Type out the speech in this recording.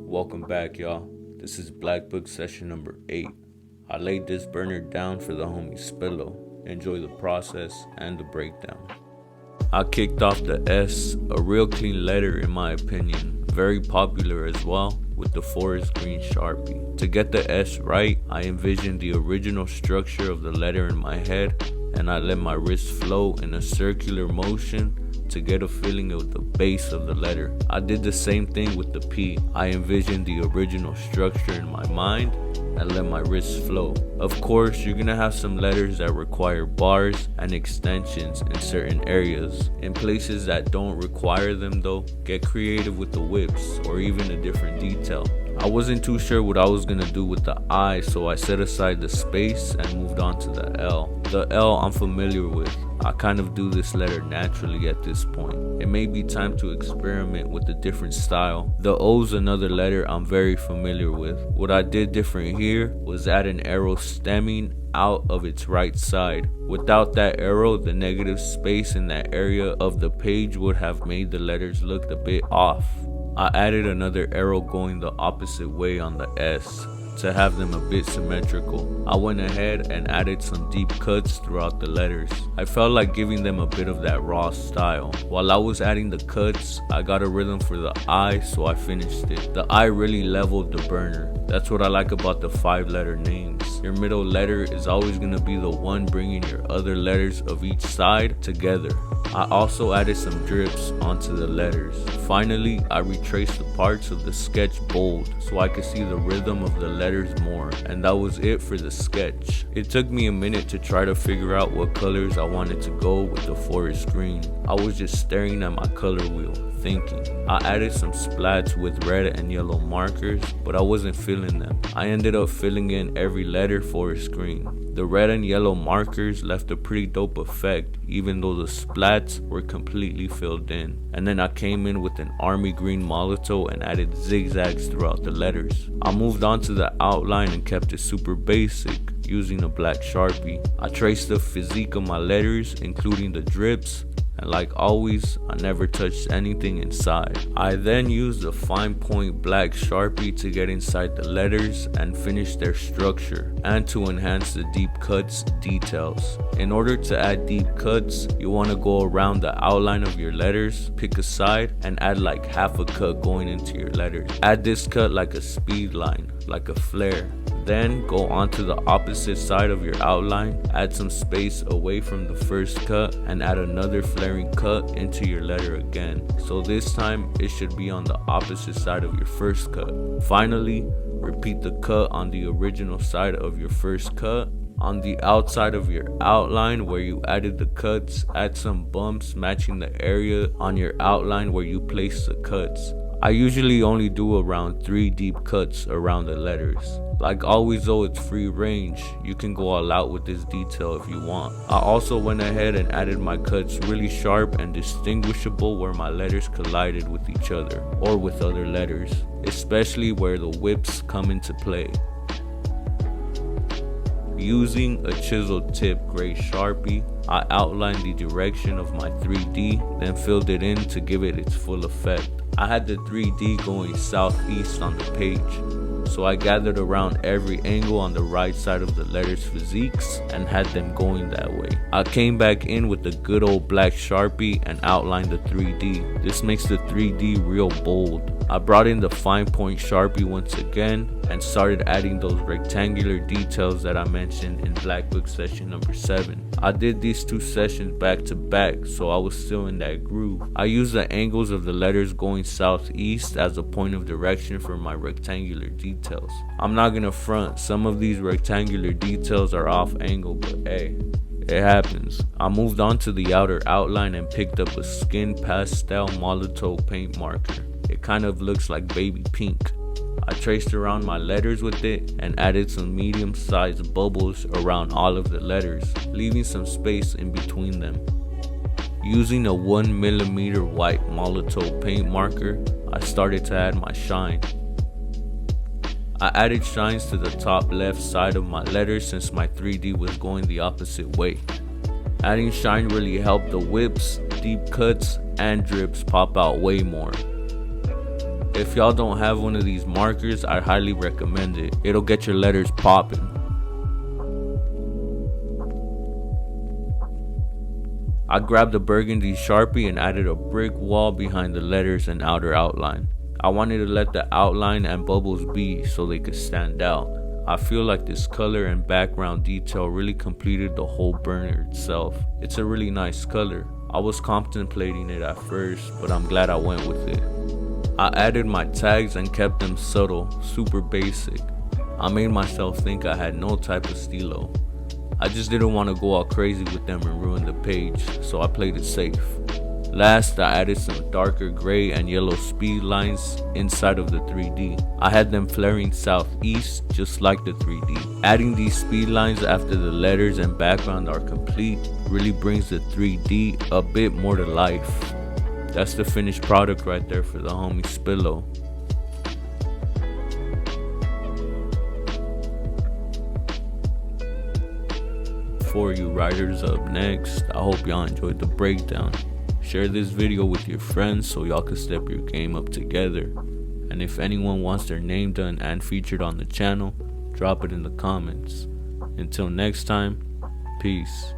Welcome back, y'all. This is Blackbook session number 8. I laid this burner down for the homie Spillo. Enjoy the process and the breakdown. I kicked off the S, a real clean letter in my opinion. Very popular as well, with the forest green Sharpie. To get the S right, I envisioned the original structure of the letter in my head, and I let my wrist flow in a circular motion to get a feeling of the base of the letter. I did the same thing with the P. I envisioned the original structure in my mind and let my wrist flow. Of course, you're gonna have some letters that require bars and extensions in certain areas. In places that don't require them though, get creative with the whips or even a different detail. I wasn't too sure what I was gonna do with the I, so I set aside the space and moved on to the L. The L I'm familiar with. I kind of do this letter naturally at this point. It may be time to experiment with a different style. The O's another letter I'm very familiar with. What I did different here was add an arrow stemming out of its right side. Without that arrow, the negative space in that area of the page would have made the letters look a bit off. I added another arrow going the opposite way on the S to have them a bit symmetrical. I went ahead and added some deep cuts throughout the letters. I felt like giving them a bit of that raw style. While I was adding the cuts, I got a rhythm for the I, so I finished it. The I really leveled the burner. That's what I like about the 5-letter names. Your middle letter is always going to be the one bringing your other letters of each side together. I also added some drips onto the letters. Finally, I retraced the parts of the sketch bold so I could see the rhythm of the letters more, and that was it for the sketch. It took me a minute to try to figure out what colors I wanted to go with the forest green. I was just staring at my color wheel, thinking. I added some splats with red and yellow markers, but I wasn't filling them. I ended up filling in every letter forest green. The red and yellow markers left a pretty dope effect, even though the splats were completely filled in. And then I came in with an army green Molotov and added zigzags throughout the letters. I moved on to the outline and kept it super basic, using a black Sharpie. I traced the physique of my letters, including the drips, and like always, I never touched anything inside. I then used a fine point black Sharpie to get inside the letters and finish their structure, and to enhance the deep cuts details. In order to add deep cuts, you want to go around the outline of your letters, pick a side, and add like half a cut going into your letters. Add this cut like a speed line, like a flare. Then go onto the opposite side of your outline, add some space away from the first cut, and add another flaring cut into your letter again. So this time it should be on the opposite side of your first cut. Finally, repeat the cut on the original side of your first cut. On the outside of your outline where you added the cuts, add some bumps matching the area on your outline where you placed the cuts. I usually only do around 3 deep cuts around the letters. Like always though, it's free range. You can go all out with this detail if you want. I also went ahead and added my cuts really sharp and distinguishable where my letters collided with each other or with other letters, especially where the whips come into play. Using a chisel tip gray Sharpie, I outlined the direction of my 3D, then filled it in to give it its full effect. I had the 3D going southeast on the page, so I gathered around every angle on the right side of the letters' physiques and had them going that way. I came back in with the good old black Sharpie and outlined the 3D. This makes the 3D real bold. I brought in the fine point Sharpie once again and started adding those rectangular details that I mentioned in Blackbook session number 7. I did these 2 sessions back to back, so I was still in that groove. I used the angles of the letters going southeast as a point of direction for my rectangular details. I'm not gonna front, some of these rectangular details are off angle, but hey, it happens. I moved on to the outer outline and picked up a skin pastel Molotov paint marker. It kind of looks like baby pink. I traced around my letters with it and added some medium-sized bubbles around all of the letters, leaving some space in between them. Using a 1mm white Molotov paint marker, I started to add my shine. I added shines to the top left side of my letters since my 3D was going the opposite way. Adding shine really helped the whips, deep cuts, and drips pop out way more. If y'all don't have one of these markers, I highly recommend it. It'll get your letters popping. I grabbed a burgundy Sharpie and added a brick wall behind the letters and outer outline. I wanted to let the outline and bubbles be so they could stand out. I feel like this color and background detail really completed the whole burner itself. It's a really nice color. I was contemplating it at first, but I'm glad I went with it. I added my tags and kept them subtle, super basic. I made myself think I had no type of stilo. I just didn't want to go all crazy with them and ruin the page, so I played it safe. Last, I added some darker gray and yellow speed lines inside of the 3D. I had them flaring southeast just like the 3D. Adding these speed lines after the letters and background are complete really brings the 3D a bit more to life. That's the finished product right there for the homie Spillo. For you writers up next, I hope y'all enjoyed the breakdown. Share this video with your friends so y'all can step your game up together. And if anyone wants their name done and featured on the channel, drop it in the comments. Until next time, peace.